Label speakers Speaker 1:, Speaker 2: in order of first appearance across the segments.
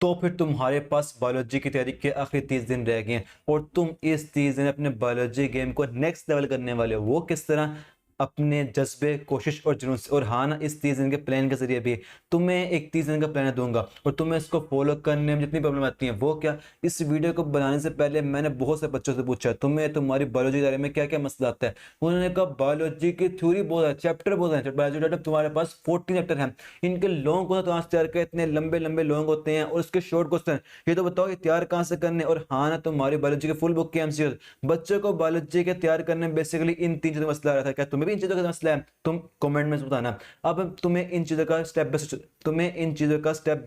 Speaker 1: तो फिर तुम्हारे पास बायोलॉजी की तैयारी के आखिरी 30 दिन रह गए हैं और तुम इस 30 दिन अपने बायोलॉजी गेम को नेक्स्ट लेवल करने वाले हो। वो किस तरह? अपने जज्बे, कोशिश और जुनून से। और हाँ ना, इस 30 दिन के प्लान के जरिए भी तुम्हें एक 30 दिन का प्लान दूंगा और तुम्हें इसको फॉलो करने में जितनी प्रॉब्लम आती है वो क्या। इस वीडियो को बनाने से पहले मैंने बहुत से बच्चों से पूछा तुम्हें तुम्हारी बायोलॉजी के बारे में क्या क्या मसला आता है। उन्होंने कहा बायोलॉजी की थ्योरी बहुत है, चैप्टर बहुत है। बायोलॉजी चैप्टर तुम्हारे पास 14 चैप्टर हैं, इनके लॉन्ग क्वेश्चन कहाँ से तैयार कर, इतने लंबे लंबे लॉन्ग होते हैं और उसके शॉर्ट क्वेश्चन। ये तो बताओ ये तैयार कहाँ से करने। और हाँ ना, तुम्हारी बायोलॉजी के फुल बुक के एमसीक्यू। बच्चों को बायोलॉजी के तैयार करने में बेसिकली इन 3 चीजों का मसला आ रहा था। क्या तुम्हें भी इन चीजों का मसला है? तुम कमेंट में बताना। अब तुम्हें इन चीजों का स्टेप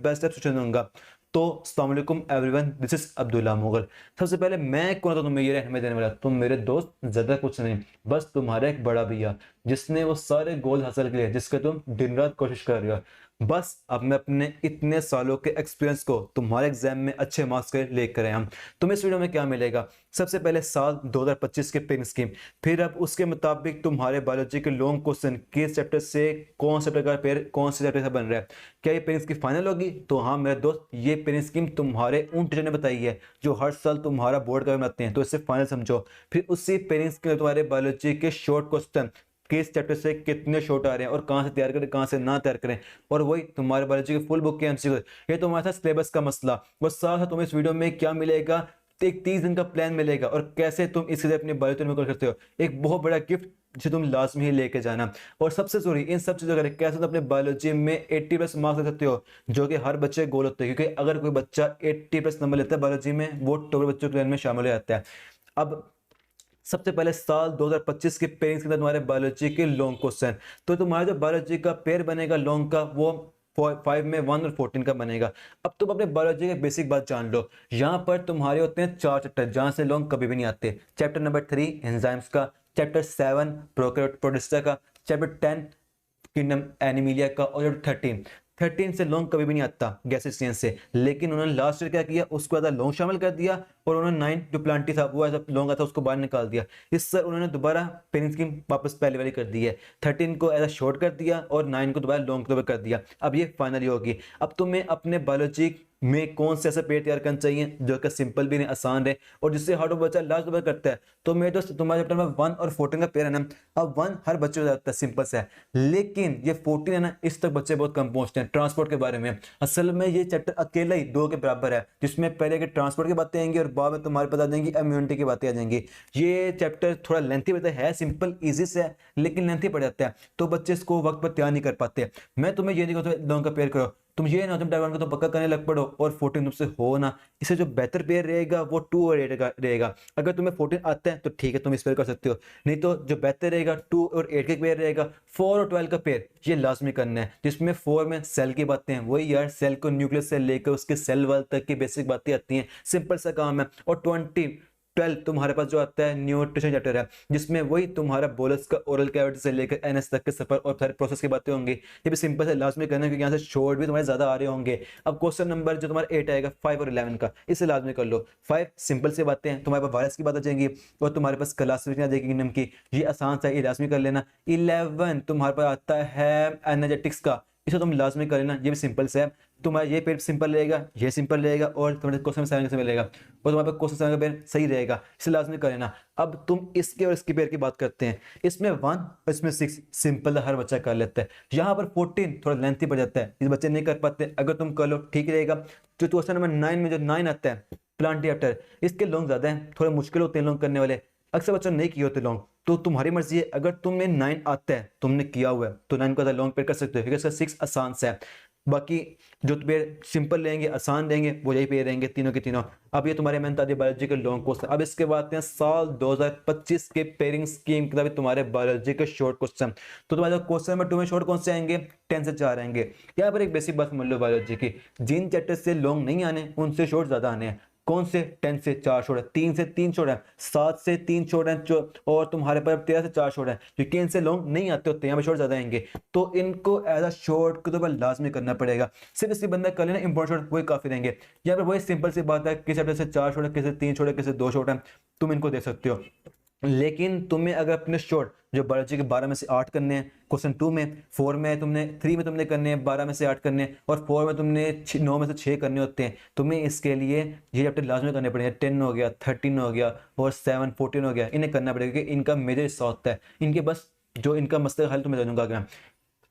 Speaker 1: बाय स्टेप सोचना दूंगा। तो अस्सलाम वालेकुम everyone, this is Abdullah Mughal. सबसे पहले मैं कौन था तुम्हें ये रहने देने वाला? तुम मेरे दोस्त, ज्यादा कुछ नहीं, बस तुम्हारा एक बड़ा भैया जिसने वो सारे गोल हासिल किए जिसके तुम दिन रात कोशिश कर रहे हो। बस अब मैं अपने इतने सालों के एक्सपीरियंस को तुम्हारे एग्जाम में अच्छे मार्क्स के लेकर आया हूं। तुम्हें इस वीडियो में क्या मिलेगा? सबसे पहले साल 2025 के पेन स्कीम, फिर अब उसके मुताबिक तुम्हारे बायोलॉजी के लॉन्ग क्वेश्चन किस चैप्टर से कौन सा चैप्टर का पेयर कौन से चैप्टर से बन रहा है। क्या ये पेन स्कीम फाइनल होगी? तो हाँ मेरे दोस्त, ये पेन स्कीम तुम्हारे उन टीचर ने बताई है जो हर साल तुम्हारा बोर्ड का बनाते हैं, तो इसे फाइनल समझो। फिर उसी पेन स्कीम में तुम्हारे बायोलॉजी के शॉर्ट क्वेश्चन किस चैप्टर से कितने शॉर्ट आ रहे हैं और कहां से तैयार करें कहां से ना तैयार करें, और वही तुम्हारे बायोलॉजी की फुल बुक के एमसीक्यू। ये तुम्हारे साथ सिलेबस का मसला। वो साथ साथ तुम्हें इस वीडियो में क्या मिलेगा, एक 30 दिन का प्लान मिलेगा और कैसे तुम इससे अपनी बायोलॉजी में कर सकते हो। एक बहुत बड़ा गिफ्ट जिसे तुम लाजमी ही लेके जाना। और सबसे जरूरी इन सब चीजों का कैसे तुम अपने बायोलॉजी में 80+ मार्क्स ले सकते हो, जो कि हर बच्चे गोल होते हैं। क्योंकि अगर कोई बच्चा 80+ नंबर लेता है बायोलॉजी में, वो टॉपर बच्चों के में शामिल हो जाता है। अब सबसे पहले साल 2025 के पेयरिंग्स के अंदर तुम्हारे बायोलॉजी के लॉन्ग क्वेश्चन। तो तुम्हारा जो बायोलॉजी का पेयर बनेगा लॉन्ग का, वो 5 में 1 और 14 का बनेगा। अब तुम अपने बायोलॉजी की बेसिक बात जान लो। यहाँ पर तुम्हारे होते हैं 4 चैप्टर जहां से लॉन्ग कभी भी नहीं आते। चैप्टर नंबर 3 एंजाइम्स का, चैप्टर 7 प्रोकैरियोटिक का, चैप्टर 10 किंगडम एनिमिलिया का, और चैप्टर 13 से लॉन्ग कभी भी नहीं आता गैसेसियन से। लेकिन उन्होंने लास्ट ईयर क्या किया, उसको ज्यादा लॉन्ग शामिल कर दिया और उन्होंने 9 जो प्लांटी था वो ऐसा लॉन्ग था उसको बाहर निकाल दिया। इस सर उन्होंने दोबारा पेनिंग स्कीम वापस पहले वाली कर दी है। 13 को ऐसा शॉर्ट कर दिया और 9 को दोबारा लॉन्ग कर दिया। अब ये फाइनली होगी। अब तुम्हें अपने बायोलॉजी में कौन से ऐसा पेड़ तैयार करना चाहिए जो कि सिंपल भी नहीं, आसान रहे और जिससे हर बच्चा लास्ट बार करता है। तो मेरे दोस्त तुम्हारे चैप्टर में 1 और 14 का पेयर है ना। अब 1 हर बच्चे को जाता है, सिंपल से है। लेकिन ये 14 है ना, इस तक बच्चे बहुत कम पहुंचते हैं ट्रांसपोर्ट के बारे में। असल में ये चैप्टर अकेला ही 2 के बराबर है, जिसमें पहले के ट्रांसपोर्ट की बातें आएंगी और बाद में तुम्हारे बता देंगी इम्यूनिटी की बातें आ जाएंगी। ये चैप्टर थोड़ा लेंथी बताया है, सिंपल इजी से है लेकिन लेंथी पड़ जाता है, तो बच्चे इसको वक्त पर तैयार नहीं कर पाते। मैं तुम्हें ये नहीं कहता दोनों का पेयर करो, तुम ये ना तुम टाइप 1 को तो पक्का करने लग पड़ो और 14 तुमसे हो ना। इससे जो बेहतर पेयर रहेगा वो 2 और 8 का रहेगा। अगर तुम्हें 14 आता है तो ठीक है, तुम इस पेयर कर सकते हो, नहीं तो जो बेहतर रहेगा 2 और 8 का पेयर रहेगा। 4 और 12 का पेयर ये लाजमी करना है, जिसमें 4 में सेल की बातें हैं, वही यार सेल को न्यूक्लियस से लेकर उसके सेल वाल तक की बेसिक बातें आती हैं, सिंपल सा काम है। और 12 तुम्हारे पास जो आता है न्यूट्रिशन चैप्टर है, जिसमें वही तुम्हारा बोलस का ओरल कैविटी से लेकर एनएस तक के सफर और सारे प्रोसेस की बातें होंगी। ये भी सिंपल से लाजमी करना है क्योंकि यहाँ से शॉर्ट भी तुम्हारे ज्यादा आ रहे होंगे। अब क्वेश्चन नंबर जो तुम्हारा 8 आएगा 5 और 11 का, इसे लाजमी कर लो। 5 सिंपल से बातें हैं, तुम्हारे पास वायरस की बात आ जाएंगी और तुम्हारे पास क्लासिफिकेशन आ जाएगी किंगडम की, ये आसान सा, ये लाजमी कर लेना। 11 तुम्हारे पास आता है एनर्जेटिक्स का, इसे तुम लाजमी कर लेना, ये भी सिंपल से है। तुम्हारा ये पेपर सिंपल रहेगा, ये सिंपल रहेगा और तुम्हारे क्वेश्चन 7 कैसे मिलेगा और तुम्हारे पास क्वेश्चन 7 का पेपर सही रहेगा, इसे लाजमी कर लेना। अब तुम इसके और इसके पेयर की बात करते हैं। इसमें 1 और इसमें 6 सिंपल हर बच्चा कर लेता है। यहाँ पर 14 थोड़ा लेंथी पड़ जाता है, इस बच्चे नहीं कर पाते, अगर तुम कर लो ठीक रहेगा। जो क्वेश्चन नंबर 9 में जो 9 आता है प्लांट चैप्टर, इसके लॉन्ग ज्यादा है, थोड़े मुश्किल होते हैं लॉन्ग करने वाले, अक्सर बच्चों नहीं किए होते लॉन्ग। तो तुम्हारी मर्जी है, अगर तुम्हें 9 आता है तुमने किया हुआ है तो 9 को लॉन्ग पेयर कर सकते हो क्योंकि इसका 6 आसान से है। बाकी जो पेयर सिंपल रहेंगे आसान रहेंगे वो यही पेयर रहेंगे तीनों के तीनों। अब ये तुम्हारे मैंने बता बायोलॉजी के लॉन्ग क्वेश्चन। अब इसके बाद आते हैं साल 2025 के पेयरिंग स्कीम के तुम्हारे बायोलॉजी के शॉर्ट क्वेश्चन। तो तुम्हारे क्वेश्चन नंबर 2 में शॉर्ट कौन से आएंगे? 10 से 4 आएंगे। यहाँ पर एक बेसिक बात समझ लो बायोलॉजी की, जिन चैप्टर से लॉन्ग नहीं आने उनसे शॉर्ट ज्यादा आने हैं। कौन से? 10 से 4 छोड़ है, 3 से 3 छोड़ है, 7 से 3 छोड़ है, और तुम्हारे पास 13 से 4 छोड़ है, क्योंकि इनसे लॉन्ग नहीं आते होते, यहाँ पे शॉर्ट ज्यादा आएंगे, तो इनको एज अ शॉर्ट को तो लाजमी करना पड़ेगा। सिर्फ इसकी बंदा कर लेना इंपॉर्टेंट शॉर्ट वही काफी रहेंगे। यहाँ पे वही सिंपल सी बात है, किसी चैप्टर से 4 छोड़ है, किसी 3 छोड़ है, किसी 2 छोड़ है, तुम इनको दे सकते हो। लेकिन तुम्हें अगर अपने शॉर्ट जो बायोलॉजी के 12 में से 8 करने हैं, क्वेश्चन 2 में, 4 में तुमने 3 में तुमने करने हैं 12 में से 8 करने हैं, और 4 में तुमने 9 में से 6 करने होते हैं, तुम्हें इसके लिए ये चैप्टर लास्ट में करने पड़ेंगे। 10 हो गया, 13 हो गया और 7 14 हो गया, इन्हें करना पड़ेगा क्योंकि इनका मेजर हिस्सा होता है। इनके बस जो इनका मसला हल तुम्हें दे दूंगा आगे।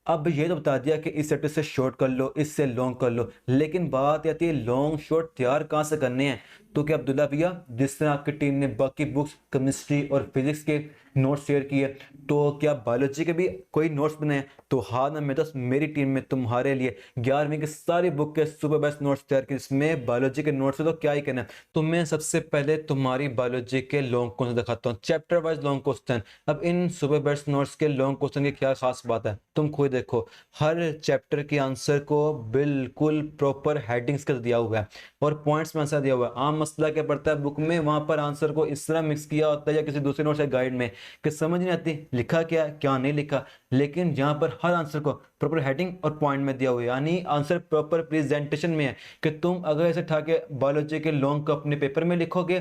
Speaker 1: अब ये तो बता दिया कि इस चैप्टर से शॉर्ट कर लो, इससे लॉन्ग कर लो, लेकिन बात आती है लॉन्ग शॉर्ट तैयार कहाँ से करने हैं। तो क्या अब्दुल्ला भैया, जिस तरह आपकी टीम ने बाकी बुक्स केमिस्ट्री और फिजिक्स के नोट्स शेयर किए, तो क्या बायोलॉजी के भी कोई नोट्स बनाए? तो हाँ ना, मैं तो मेरी टीम में तुम्हारे लिए 11वीं की सारी बुक के सुपर बेस्ट नोट्स तैयार किए, इसमें बायोलॉजी के नोट्स है तो क्या ही कहना है। तो मैं सबसे पहले तुम्हारी बायोलॉजी के लॉन्ग क्वेश्चन दिखाता हूँ, चैप्टर वाइज लॉन्ग क्वेश्चन। अब इन सुपर बेस्ट नोट्स के लॉन्ग क्वेश्चन की क्या खास बात है, तुम खुद देखो। हर चैप्टर के आंसर को बिल्कुल प्रॉपर हेडिंग्स के दिया हुआ है और पॉइंट्स में आंसर दिया हुआ है। आम मसला क्या पड़ता है बुक में, वहां पर आंसर को इस तरह मिक्स किया होता है या किसी दूसरे नोट से गाइड में कि समझ नहीं आती लिखा क्या क्या नहीं लिखा। लेकिन यहाँ पर हर आंसर को प्रॉपर हेडिंग और पॉइंट में दिया हुआ है, यानी आंसर प्रॉपर प्रेजेंटेशन में है कि तुम अगर ऐसे उठा के बायोलॉजी के लॉन्ग को अपने पेपर में लिखोगे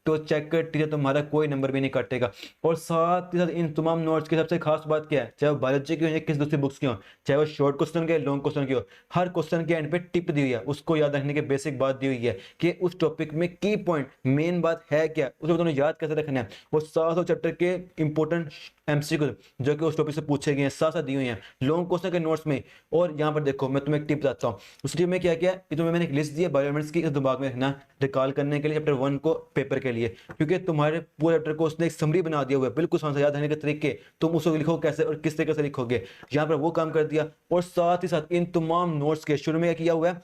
Speaker 1: तो चेक कर टीचर तुम्हारा कोई नंबर भी नहीं काटेगा। और साथ ही साथ इन तमाम नोट्स की सबसे खास बात क्या है, चाहे वो बायोलॉजी की हो या किसी दूसरी बुक्स की हो, चाहे वो शॉर्ट क्वेश्चन के लॉन्ग क्वेश्चन की हो, हर क्वेश्चन के एंड पे टिप दी हुई है, उसको याद रखने की बेसिक बात दी हुई है कि उस टॉपिक में की पॉइंट मेन बात है क्या, उसको तुम्हें याद कैसे रखना है। और साथ साथ चैप्टर के इंपॉर्टेंट एमसीक्यू जो कि उस टॉपिक से पूछे गए हैं साथ साथ दी हुई हैं लॉन्ग क्वेश्चन के नोट्स में। और यहाँ पर देखो मैं तुम्हें एक टिप बताता हूँ, उस टिप में क्या क्या है, तुम्हें मैंने एक लिस्ट दी है बायोएलिमेंट्स की, दिमाग में रखना रिकॉल करने के लिए चैप्टर 1 को पेपर के लिए, क्योंकि तुम्हारे पूरे चैप्टर को उसने एक समरी बना दिया हुआ है बिल्कुल आंसर याद रखने के तरीके, तुम उसको लिखो कैसे और किस तरीके से लिखोगे, यहाँ पर वो काम कर दिया। और साथ ही साथ इन तमाम नोट्स के शुरू में क्या किया हुआ है,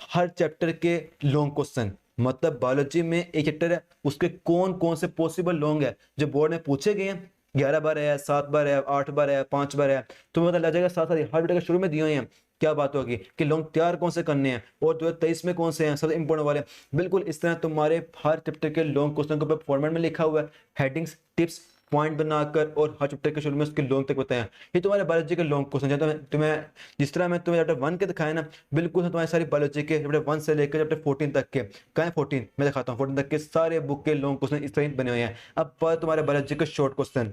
Speaker 1: हर चैप्टर के लॉन्ग क्वेश्चन, मतलब बायोलॉजी में एक चैप्टर है उसके कौन कौन से पॉसिबल लॉन्ग है जो बोर्ड में पूछे गए हैं, 11 बार है, 7 बार है, 8 बार है, 5 बार है, तुम्हें पता लग जाएगा। साथ साथ हर वीडियो के शुरू में दिए हुए हैं क्या बात होगी कि लॉन्ग तैयार कौन से करने हैं और 2023 में कौन से हैं सबसे इंपॉर्टेंट वाले। बिल्कुल इस तरह तुम्हारे हर चैप्टर के लॉन्ग क्वेश्चन को फॉर्मेट में लिखा हुआ है, हेडिंग्स टिप्स पॉइंट बनाकर, और हर चैप्टर के शुरू में उसके लॉन्ग तक बताया। ये तुम्हारे बायोलॉजी के लॉन्ग क्वेश्चन है। तुम्हें जिस तरह मैं तुम्हें चैप्टर 1 के दिखाया ना, बिल्कुल तुम्हारी सारी बायोलॉजी के चैप्टर 1 से लेकर चैप्टर 14 तक के, कहाँ 14 मैं दिखाता हूँ, 14 तक के सारे बुक के लॉन्ग क्वेश्चन इस तरह बने हुए हैं। अब पर तुम्हारे बायोलॉजी के शॉर्ट क्वेश्चन,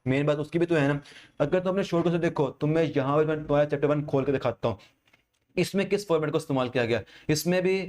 Speaker 1: मेन बात उसकी भी तो है ना। अगर तुम अपने शॉर्ट क्वेश्चन देखो तो मैं यहाँ पर तुम्हारा चैप्टर 1 खोल के दिखाता हूँ, इसमें किस फॉर्मेट को इस्तेमाल किया गया। इसमें भी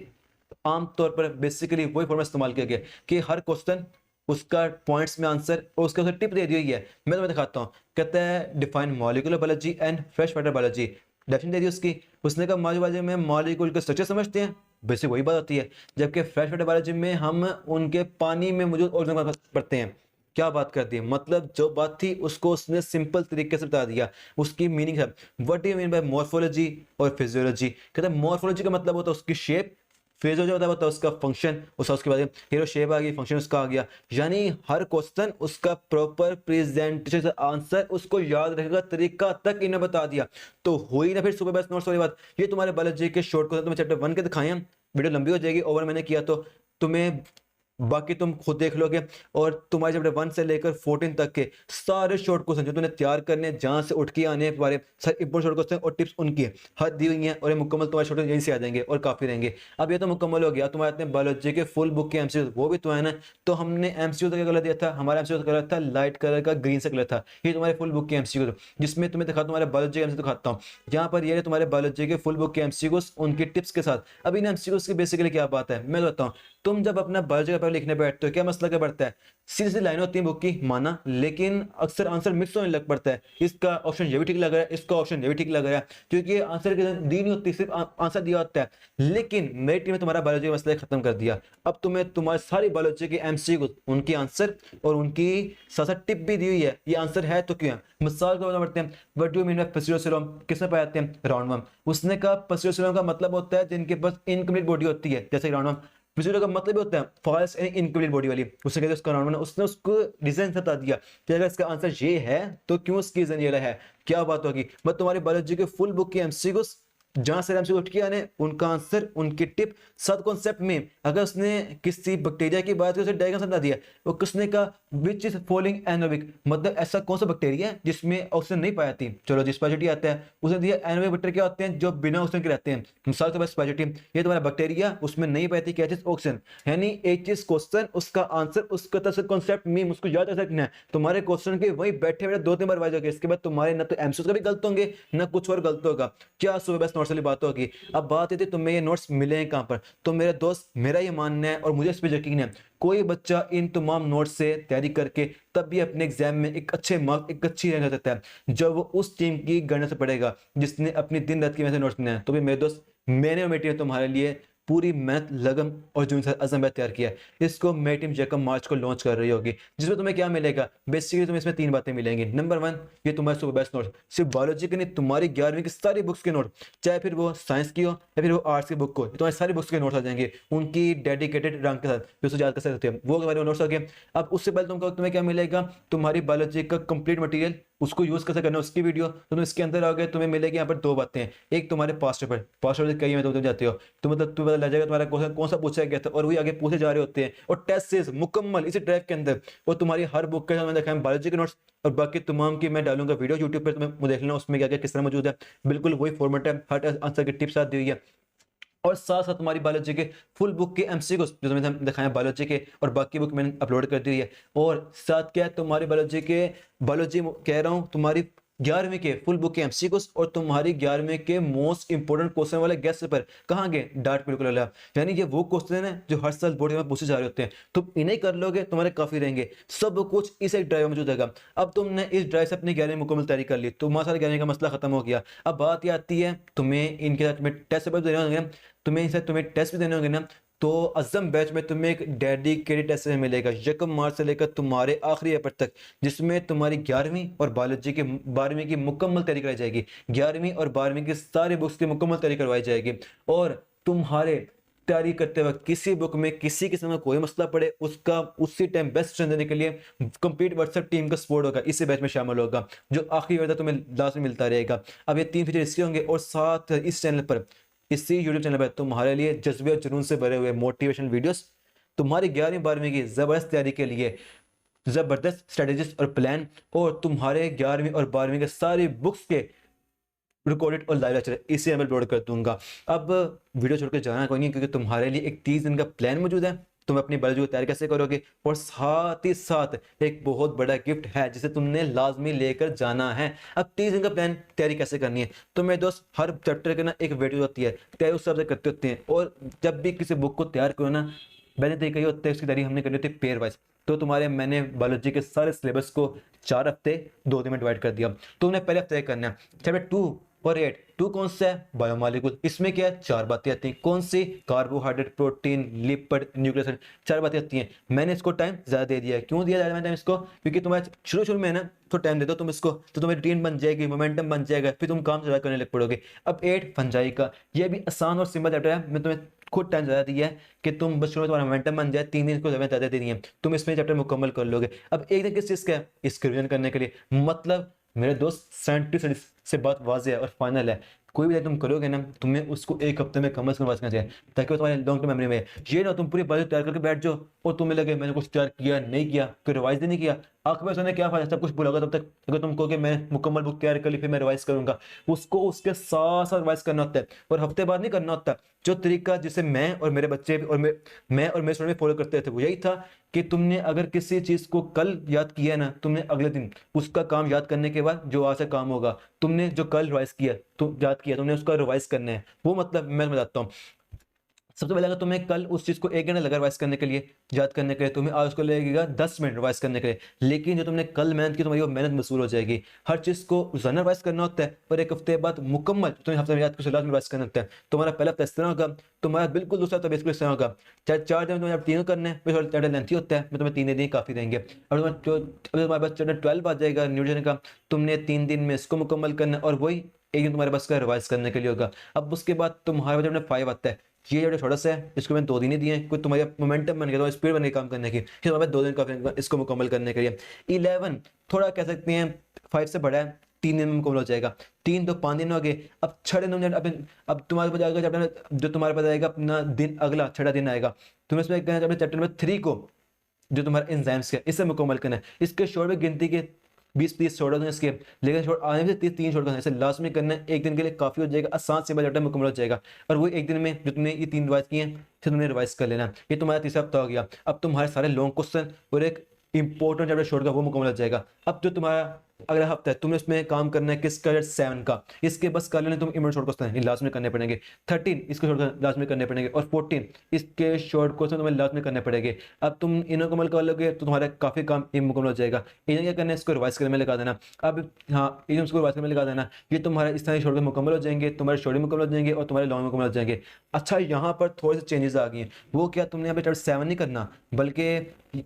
Speaker 1: आमतौर पर बेसिकली वही फॉर्मेट इस्तेमाल किया गया कि हर क्वेश्चन उसका पॉइंट्स में आंसर और उसके टिप दे दी हुई है। मैं तुम्हें दिखाता हूँ, कहता है define molecular biology and fresh water biology, definition दे दी उसकी। उसने कहा बायोलॉजी में मॉलिक्यूल का स्ट्रक्चर समझते हैं, बेसिक वही बात होती है, जबकि फ्रेश वाटर बायोलॉजी में हम उनके पानी में मौजूद ऑर्गेनिज्म पढ़ते हैं। क्या बात कर दी, मतलब जो बात थी उसको उसने सिंपल तरीके से बता दिया, उसकी मीनिंग है what you mean bye morphology और फिजियोलॉजी। कहते हैं मॉर्फोलॉजी का मतलब होता है उसकी शेप, फिजियोलॉजी होता है उसका फंक्शन, उसके बाद हीरो शेप आ गई, फंक्शन उसका आ गया। यानी हर क्वेश्चन उसका प्रॉपर प्रेजेंटेशन आंसर उसको याद रखेगा तरीका तक इन्हें बता दिया। तो हुई ना फिर सुपर बेस्ट नोट्स वाली बात। ये तुम्हारे बायोलॉजी के शॉर्ट क्वेश्चन तुम्हें चैप्टर 1 के दिखाए हैं, वीडियो लंबी हो जाएगी ओवर मैंने किया तो, तुम्हें बाकी तुम खुद देख लोगे। और तुम्हारे चैप्टर 1 से लेकर 14 तक के सारे शॉर्ट क्वेश्चन जो तुमने तैयार करने जहां से उठ के आने वाले सारे इंपोर्टेंट शॉर्ट क्वेश्चन और टिप्स उनकी हद दी हुई हैं, और ये मुकम्मल तुम्हारे शॉर्ट यहीं से आ जाएंगे और काफी रहेंगे। अब ये तो मुकम्मल हो गया, तुम्हारे इतने बायोलॉजी के फुल बुक के एमसीक्यू वो भी तो है ना। तो हमने एमसीक्यू का कलर दिया था, हमारा एमसीक्यू का कलर था लाइट कलर का, ग्रीन से कलर था। ये तुम्हारे फुल बुक के एमसीक्यू जिसमें तुम्हें दिखा तुम्हारे बायोलॉजी के एमसीक्यू दिखाता हूँ। यहाँ पर ये तुम्हारे बायोलॉजी के फुल बुक के एमसीक्यू उनकी टिप्स के साथ। अब इन एमसीक्यू की बेसिकली क्या बात है मैं बताता हूँ। तुम जब अपना बायोलॉजी का पेपर लिखने बैठते हो क्या मसला क्या पड़ता है, सीधी सीधी लाइन होती है बुक की माना, लेकिन अक्सर आंसर मिक्स होने लग पड़ता है, इसका ऑप्शन ये भी ठीक लग रहा है, इसका ऑप्शन ये भी ठीक लग रहा है, क्योंकि आंसर की दी नहीं होती, सिर्फ आंसर दिया होता है। लेकिन मेरी टीम ने तुम्हारा बायोलॉजी का मसला खत्म कर दिया। अब तुम्हें तुम्हारी सारी बायोलॉजी के एमसीक्यू उनकी आंसर और उनकी साथ साथ टिप भी दी हुई है, ये आंसर है तो क्यों है। मिसाल को पढ़ते हैं, what do you mean by पेसियोसिलोम, किसमें पाए जाते हैं, राउंडवॉर्म। उसने कहा पेसियोसिलोम का मतलब होता है जिनके पास इनकम्प्लीट बॉडी होती है, जैसे राउंडवॉर्म। फिजियो का मतलब होता है फॉल्स एंड इनकम्प्लीट बॉडी वाली, उसने कहते हैं उसका नाम, उसने उसको रीजन बता दिया कि अगर इसका आंसर ये है तो क्यों इसकी रीजन ये है, क्या बात होगी। बट तुम्हारी बायोलॉजी के फुल बुक की एमसीक्यूज जहां से एमसीक्यू उठ के आने, उनका आंसर, उनकी टिप, 7 कॉन्सेप्ट में अगर उसने किसी बैक्टीरिया की बात की उसे डायग्राम समझा दिया, वो किसने का विच इज फॉलोइंग एनारोबिक, मतलब ऐसा कौन सा बैक्टीरिया है जिसमें ऑक्सीजन नहीं पाती। चलो जिस स्पेशलिटी आता है उसने दिया एनारोबिक बैक्टीरिया क्या होते हैं, जो बिना ऑक्सीजन के रहते हैं। मिसाल के बाद स्पेशलिटी, ये तुम्हारा बैक्टीरिया उसमें नहीं पाती क्या चीज, ऑक्सीजन। यानी एक चीज क्वेश्चन, उसका आंसर, उसका तरह से कॉन्सेप्ट मीम, उसको याद कर सकना है। तुम्हारे क्वेश्चन के वही बैठे बैठे 2-3 बार वाइज हो गए, इसके बाद तुम्हारे ना तो एमसीक्यू का भी गलत होंगे ना कुछ और गलत होगा। क्या सुबह बस नोट्स वाली बात होगी। अब बात ये थी तुम्हें ये नोट्स मिले हैं कहां पर। तो मेरे दोस्त, मेरा ये मानना है और मुझे इस पर यकीन है, कोई बच्चा इन तमाम नोट्स से तैयारी करके तब भी अपने एग्जाम में एक अच्छे मार्क, एक अच्छी रैंक कर सकता है, जब वो उस टीम की गणना से पड़ेगा जिसने अपनी दिन रात की मेहनत से नोट्स बनाए। तो भी मेरे दोस्त, मैंने और मेरी टीम ने तुम्हारे लिए पूरी मेहनत, लगन और जुनून से अज़म तैयार किया है। इसको मेरी टीम जैकब मार्च को लॉन्च कर रही होगी, जिसमें तुम्हें क्या मिलेगा, बेसिकली तुम्हें इसमें 3 बातें मिलेंगी। नंबर 1, ये तुम्हारे सुपर बेस्ट नोट, सिर्फ बायोलॉजी के नहीं, तुम्हारी 11वीं की सारी बुक्स के नोट, चाहे फिर वो साइंस की हो या फिर वो आर्ट्स की बुक हो, तुम्हारी सारी बुक्स के नोट्स आ जाएंगे उनकी डेडिकेटेड रैंक के साथ, जो उसको याद कर सकते हो, वो तुम्हारे नोट्स आ गए। अब उससे पहले तुम्हें क्या मिलेगा, तुम्हारी बायोलॉजी का कंप्लीट मटेरियल, उसको यूज कैसे करना है उसकी वीडियो। तो तुम इसके अंदर आ गए, तुम्हें मिलेगी यहाँ पर 2 बातें। एक तुम्हारे पास्ट पेपर कई में तुम जाते हो, तो मतलब तुम्हें पता लग जाएगा तुम्हारा क्वेश्चन कौन सा पूछा गया था, और वही आगे पूछे जा रहे होते हैं। और टेस्ट सीरीज मुकम्मल इसी ट्रैक के अंदर, और तुम्हारी हर बुक के साथ मैंने देखा है बायोलॉजी के नोट्स, और बाकी तमाम की मैं डालूंगा वीडियो यूट्यूब पर, तुम्हें देख लेना उसमें क्या क्या किस तरह मौजूद है। बिल्कुल वही फॉर्मेट है, हर आंसर की टिप्स साथ दी हुई है, और साथ साथ तुम्हारी बायोलॉजी के फुल बुक के एमसीक्यूज जो तुम्हें दिखाया बायोलॉजी के, और बाकी बुक मैंने अपलोड कर दी है। और साथ क्या है, तुम्हारी बायोलॉजी कह रहा हूँ, तुम्हारी 11वीं के फुल बुक के एमसीक्यूज, और तुम्हारी 11वीं के मोस्ट इंपोर्टेंट क्वेश्चन वाले गेस्ट पेपर कहाँ गए, डार्ट बिल्कुल अलग। यानी ये वो क्वेश्चन है जो हर साल बोर्ड में पूछे जा रहे होते हैं, तुम इन्हें कर लोगे तुम्हारे काफी रहेंगे। सब कुछ इस एक ड्राइव में मौजूद है। अब तुमने इस ड्राइव से अपनी 11वीं मुकम्मल तैयारी कर ली, तुम्हारा सारा 11वीं का मसला खत्म हो गया। अब बात ये आती है, तुम्हें इनके साथ में टेस्ट पेपर देने होंगे, तुम्हें टेस्ट भी देने होंगे ना। तो अज़म बैच में तुम्हें एक डेडिकेटेड टेस्ट मिलेगा यकम मार्च से लेकर तुम्हारे आखिरी पेपर तक, जिसमें तुम्हारी 11वीं और बायोलॉजी की 12वीं की मुकम्मल तैयारी कराई जाएगी। 11वीं और 12वीं की सारी बुक्स की मुकम्मल तैयारी करवाई जाएगी, और तुम्हारे तैयारी करते वक्त किसी बुक में किसी किस्म का कोई मसला पड़े, उसका उसी टाइम बेस्ट देने के लिए कंप्लीट व्हाट्सएप टीम का सपोर्ट होगा, इसी बैच में शामिल होगा, जो आखिरी वक्त तुम्हें लास्ट में मिलता रहेगा। अब ये 3 फीचर इसके होंगे, और साथ इस चैनल पर, इसी यूट्यूब चैनल पर तुम्हारे लिए जज्बे और जुनून से भरे हुए मोटिवेशन वीडियोस, तुम्हारी 11वीं 12वीं की जबरदस्त तैयारी के लिए जबरदस्त स्ट्रेटेजीज और प्लान, और तुम्हारे 11वीं और 12वीं के सारी बुक्स के रिकॉर्डेड और लाइव लेक्चर इसी में अपलोड कर दूंगा। अब वीडियो छोड़ के जाना कोई नहीं, क्योंकि तुम्हारे लिए एक 30 दिन का प्लान मौजूद है, तुम अपनी बायोलॉजी को तैयार कैसे करोगे, और साथ ही साथ एक बहुत बड़ा गिफ्ट है जिसे तुमने लाजमी लेकर जाना है। अब 30 दिन का प्लान तैयारी कैसे करनी है, तो मेरे दोस्त, हर चैप्टर के ना एक वीडियो होती है, तैयारी उस हिसाब से करते होते हैं। और जब भी किसी बुक को तैयार करो ना, मैंने तरीका ये होता है, उसकी तैयारी हमने करनी होती है पेयर वाइज। तो तुम्हारे मैंने बायोलॉजी के सारे सिलेबस को 4 हफ्ते 2 दिन में डिवाइड कर दिया। तुमने पहले हफ्ते करना है चैप्टर 2 और 8। 2 कौन सा है, बायोमॉलिक्यूल, इसमें क्या है 4 बातें आती हैं, कौन सी, carbohydrate, protein, lipid, nucleus acid, 4 बातें आती हैं। मैंने इसको टाइम ज्यादा दे दिया है। क्यों दिया ज्यादा टाइम इसको, क्योंकि तुम्हारे शुरू में ना तो टाइम दे दो तुम इसको, तो तुम्हारी रूटीन बन जाएगी, मोमेंटम बन जाएगा, फिर तुम काम ज्यादा करने लग पड़ोगे। अब 8 फंजाई का, ये भी आसान और सिंपल चैप्टर है, मैं तुम्हें खुद टाइम ज्यादा दिया है कि तुम बस शुरू में तुम्हारा मोमेंटम बन जाए, 3 दिन को ज्यादा दे दिए, तुम इसमें चैप्टर मुकम्मल कर लोगे। अब एक दिन किस चीज का है, इसके रिवीजन करने के लिए। मतलब मेरे दोस्त, साइंटिस्ट से बात वाज़ेह है और फाइनल है, कोई भी तुम करोगे ना, तुम्हें उसको 1 हफ्ते में कम से कम करना चाहिए, ताकि वो तुम्हारे लॉन्ग टर्म मेमोरी में है। ये ना तुम पूरी बात तैयार करके बैठ जाओ और तुम्हें लगे मैंने कुछ तैयार किया नहीं किया, कोई रिवाइज नहीं किया, आखिर में उसने क्या फायदा, सब कुछ भूल होगा तब तक। अगर तुम कहोगे मैं मुकम्मल बुक तैयार कर ली फिर मैं रिवाइज करूंगा, उसको उसके साथ साथ रिवाइज करना होता है, और हफ्ते बाद नहीं करना होता। जो तरीका जिसे मैं और मेरे बच्चे और मैं और मेरे स्टूडेंट फॉलो करते थे, वो यही था कि तुमने अगर किसी चीज को कल याद किया ना, तुमने अगले दिन उसका काम याद करने के बाद जो आज से काम होगा, तुमने जो कल रिवाइज किया, तुम याद किया, तुमने उसका रिवाइज करना है। वो मतलब मैं बताता हूँ। सबसे पहले अगर तुम्हें कल उस चीज को 1 घंटा लगा रिवाइज करने के लिए, याद करने के लिए, तुम्हें आज उसको लगेगा 10 मिनट रिवाइज करने के लिए। लेकिन जो तुमने कल मेहनत की, तुम्हारी वो मेहनत वसूल हो जाएगी। हर चीज को रोजाना रिवाइज करना होता है, और 1 हफ्ते बाद मुकम्मल तुम्हें हफ्ते में याद कर रिवाइज करना होता है। तुम्हारा पहला हफ्ता इस तरह होगा, तुम्हारा बिल्कुल दूसरा हफ्ता बिल्कुल इस तरह होगा। चाहे 4 दिन में तीनों करने हैं, फिर थोड़ा लेंथी होता है, मैं तुम्हें 3 दिन काफी देंगे। और तुम्हारे पास चैप्टर 12 आ जाएगा न्यूट्रिशन का, तुमने 3 दिन में इसको मुकम्मल करना है, और वही 1 दिन तुम्हारे पास का रिवाइज करने के लिए होगा। अब उसके बाद तुम्हारे पास चैप्टर 5 आता है, ये जो छोटा सा है, इसको मैंने 2 दिन ही दिए हैं, कोई तुम्हारा मोमेंटम बन गया, तुम्हारी स्पीड बन गई काम करने की, फिर तुम्हारे 2 दिन काफी इसको मुकम्मल करने के लिए। 11 थोड़ा कह सकते हैं 5 से बड़ा है, 3 दिन में मुकम्मल हो जाएगा। 3 तो 5 दिन हो गए, अब 6 दिन में अब तुम्हारे पास आएगा चैप्टर, जो तुम्हारे पास आएगा अपना दिन, अगला 6वां दिन आएगा, तुम्हें इसमें चैप्टर नंबर 3 को जो तुम्हारा एंजाइम्स का इसे मुकम्मल करना है। इसके शॉर्ट में गिनती के 20-30 शॉर्ट होते हैं इसके, लेकिन शॉर्ट आने से 3 शॉर्ट करना है, इसे लास्ट में करना है। एक दिन के लिए काफी हो जाएगा, आसान से चैप्टर मुकम्मल हो जाएगा। और वो एक दिन में जो तुमने ये 3 रिवाइज किए हैं, फिर तुमने रिवाइज कर लेना। ये तुम्हारा तीसरा हफ्ता हो गया। अब तुम्हारे सारे लॉन्ग क्वेश्चन और एक इंपॉर्टेंट चैप्टर शॉर्ट का वो मुकम्मल हो जाएगा। अब जो तुम्हारा अगला हफ्ता है, तुमने उसमें काम करना है किसका, 7 का। इसके बस कर लेने तुम इमोट शॉर्ट क्वेश्चन लास्ट में करने पड़ेंगे। 13 इसके शॉर्ट लास्ट में करने पड़ेंगे, और 14 इसके शॉर्ट क्वेश्चन तुम्हें लास्ट में करने पड़ेंगे। अब तुम इन्हें मुकम्मल कर लोगे तो तुम्हारा काफी काम मुकम्मल हो जाएगा। इन्हें क्या करना है, इसको रिवाइज करने में लगा देना। अब हाँ, इन्हें उसको रिवाइज करने में लगा देना। ये तुम्हारा इस तरह शॉर्ट मुकम्मल हो जाएंगे, तुम्हारे शॉर्ट मुकम्मल हो जाएंगे और तुम्हारे लॉन्ग मुकम्मल हो जाएंगे। अच्छा, यहाँ पर थोड़े से चेंजेस आ गए हैं। वो क्या, तुमने यहाँ पे चैप्टर 7 नहीं करना, बल्कि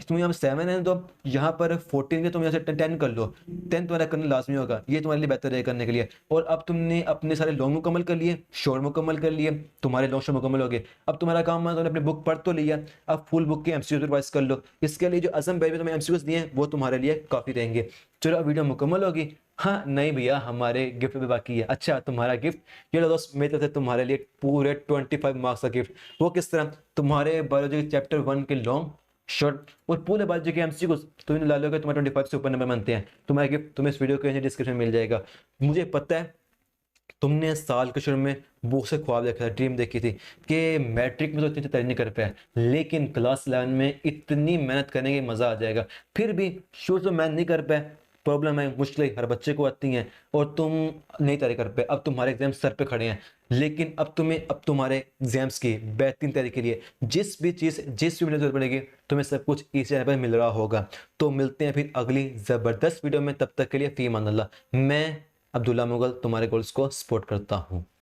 Speaker 1: तुम यहाँ पे 7 है तो यहाँ पर 14 के तुम यहाँ से 10 कर लो। 10 तुम्हारा करना लाजमी होगा, ये तुम्हारे लिए बेहतर है करने के लिए। और अब तुमने अपने सारे लॉन्ग मुकम्मल कर लिए, शॉर्ट मुकम्मल कर लिए, तुम्हारे लॉन्ग शॉर्ट मुकम्मल हो गए। अब तुम्हारा काम है, तुमने अपनी बुक पढ़ तो लिया, अब फुल बुक के एमसीक्यूज रिवाइज कर लो। इसके लिए जो असम भाई तुम्हें एमसीक्यूज दिए हैं वो तुम्हारे लिए काफी रहेंगे। चलो, अब वीडियो मुकम्मल होगी। हाँ नहीं भैया, हमारे गिफ्ट भी बाकी है। अच्छा, तुम्हारा गिफ्ट, ये लो दोस्त, मेरे तरफ से तुम्हारे लिए पूरे 25 मार्क्स का गिफ्ट। वो किस तरह, तुम्हारे बायोलॉजी के चैप्टर 1 के लॉन्ग शॉर्ट और पूरे बायोलॉजी के एमसीक्यूज तुम ला लोगे, तुम्हारे 25 से ऊपर नंबर बनते हैं। तुम्हारा गिफ्ट तुम्हें इस वीडियो के डिस्क्रिप्शन में मिल जाएगा। मुझे पता है तुमने साल के शुरू में बहुत से ख्वाब देखा था, ड्रीम देखी थी कि मैट्रिक में तो इतनी तैयारी नहीं कर पाया, लेकिन क्लास 11 में इतनी मेहनत करने की मजा आ जाएगा। फिर भी शुरू से मेहनत नहीं कर पाए, प्रॉब्लम है, मुश्किलें हर बच्चे को आती हैं, और तुम नहीं तैयारी कर पाए। अब तुम्हारे एग्जाम सर पे खड़े हैं, लेकिन अब तुम्हारे एग्जाम्स की बेहतरीन तैयारी के लिए जिस भी जरूरत पड़ेगी, तुम्हें सब कुछ इस चैनल पर मिल रहा होगा। तो मिलते हैं फिर अगली जबरदस्त वीडियो में, तब तक के लिए फी अमान अल्लाह। मैं अब्दुल्ला मुगल तुम्हारे गोल्स को सपोर्ट करता हूँ।